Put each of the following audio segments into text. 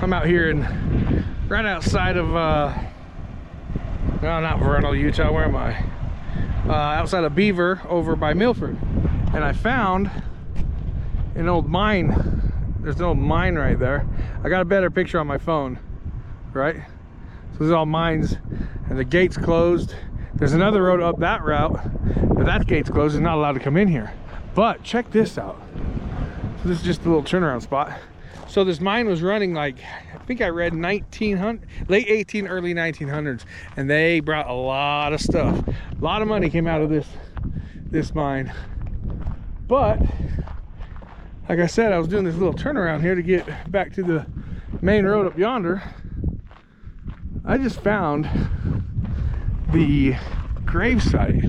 I'm out here in right outside of no, not Vernal, Utah. Where am I? Outside of Beaver, over by Milford, and I found an old mine. There's an old mine right there. I got a better picture on my phone, right? So there's all mines, and the gate's closed. There's another road up that route, but that gate's closed. It's not allowed to come in here. But check this out. So this is just a little turnaround spot. So this mine was running like, I think I read 1900, late 18, early 1900s, and they brought a lot of stuff. A lot of money came out of this mine. But like I said, I was doing this little turnaround here to get back to the main road up yonder. I just found the gravesite,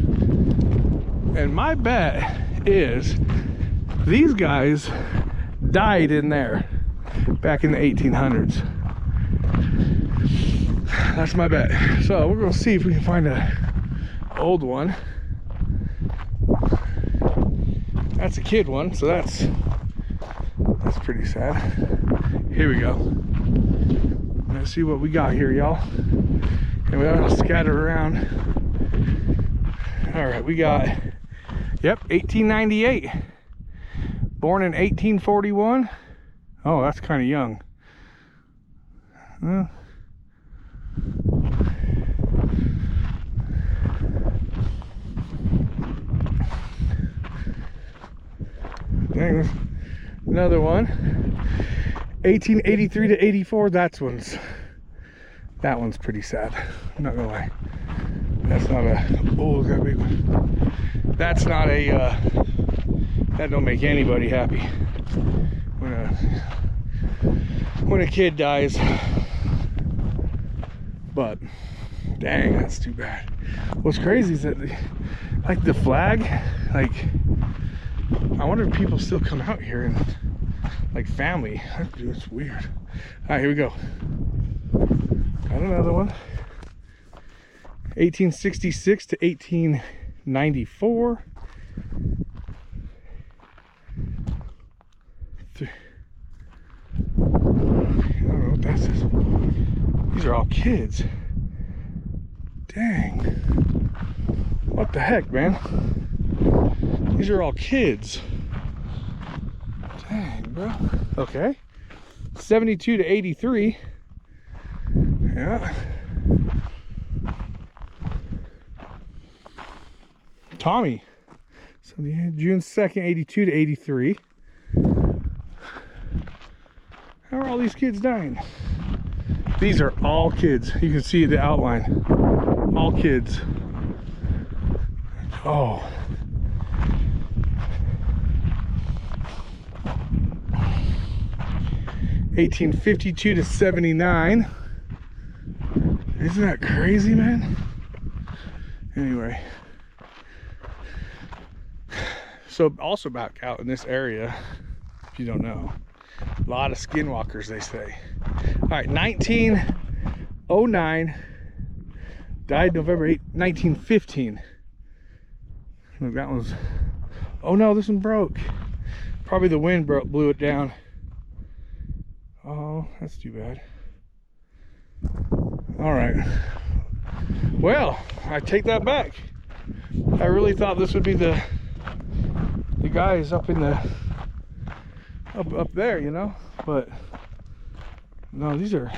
and my bet is these guys died in there back in the 1800s. That's my bet. So we're gonna see if we can find an old one. That's a kid one, so that's pretty sad. Here we go. Let's see what we got here, y'all. And we all scatter around. All right, we got, yep, 1898. Born in 1841. Oh, that's kind of young. Dang, another one. 1883 to 84. That one's pretty sad. I'm not gonna lie. That's not a, oh, got a big one. That's not a, that don't make anybody happy when a kid dies. But dang, that's too bad. What's crazy is that like the flag, like I wonder if people still come out here and like family. It's weird. All right, here we go. Got another one. 1866 to 1894. I don't know what that says. These are all kids. Dang. What the heck, man? These are all kids. Dang, bro. Okay. 72 to 83. Yeah. Tommy. So June 2nd, 82 to 83. How are all these kids dying? These are all kids. You can see the outline. All kids. Oh. $1852 to 79. Isn't that crazy, man? Anyway. So also back out in this area, if you don't know, a lot of skinwalkers, they say. All right, 1909, died November 8, 1915. Look, that one's, oh no, this one broke. Probably the wind blew it down. Oh, that's too bad. All right. Well, I take that back. I really thought this would be the guys up in the up there, you know, but no, these are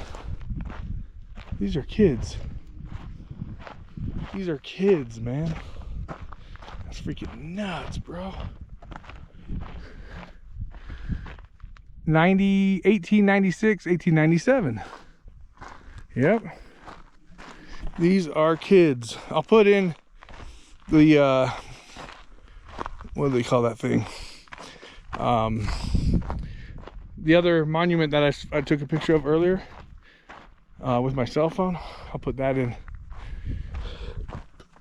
kids. These are kids, man. That's freaking nuts, bro. 1896, 1897. Yep. These are kids. I'll put in the what do they call that thing? The other monument that I took a picture of earlier with my cell phone. I'll put that in.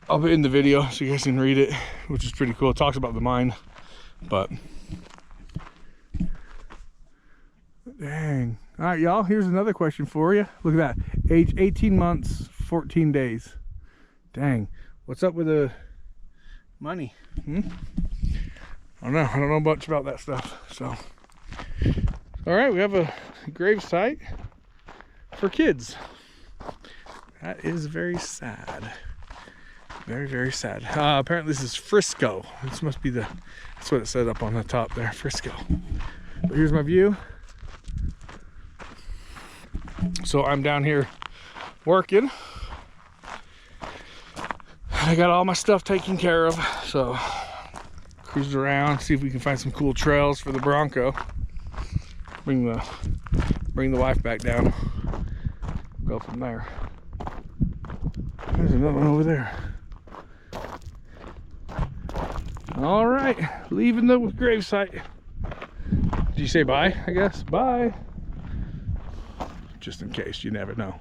I'll put it in the video so you guys can read it, which is pretty cool. It talks about the mine, but dang. All right, y'all, here's another question for you. Look at that. Age 18 months, 14 days. Dang. What's up with the money? I don't know. I don't know much about that stuff. So, all right, we have a grave site. for kids. That is very sad. Very, very sad. Apparently this is Frisco. This must be that's what it said up on the top there, Frisco. But here's my view. So I'm down here working. I got all my stuff taken care of. So cruise around, see if we can find some cool trails for the Bronco. Bring the wife back down. Go from there. There's another one over there. All right, leaving the gravesite. Did you say bye? I guess bye. Just in case, you never know.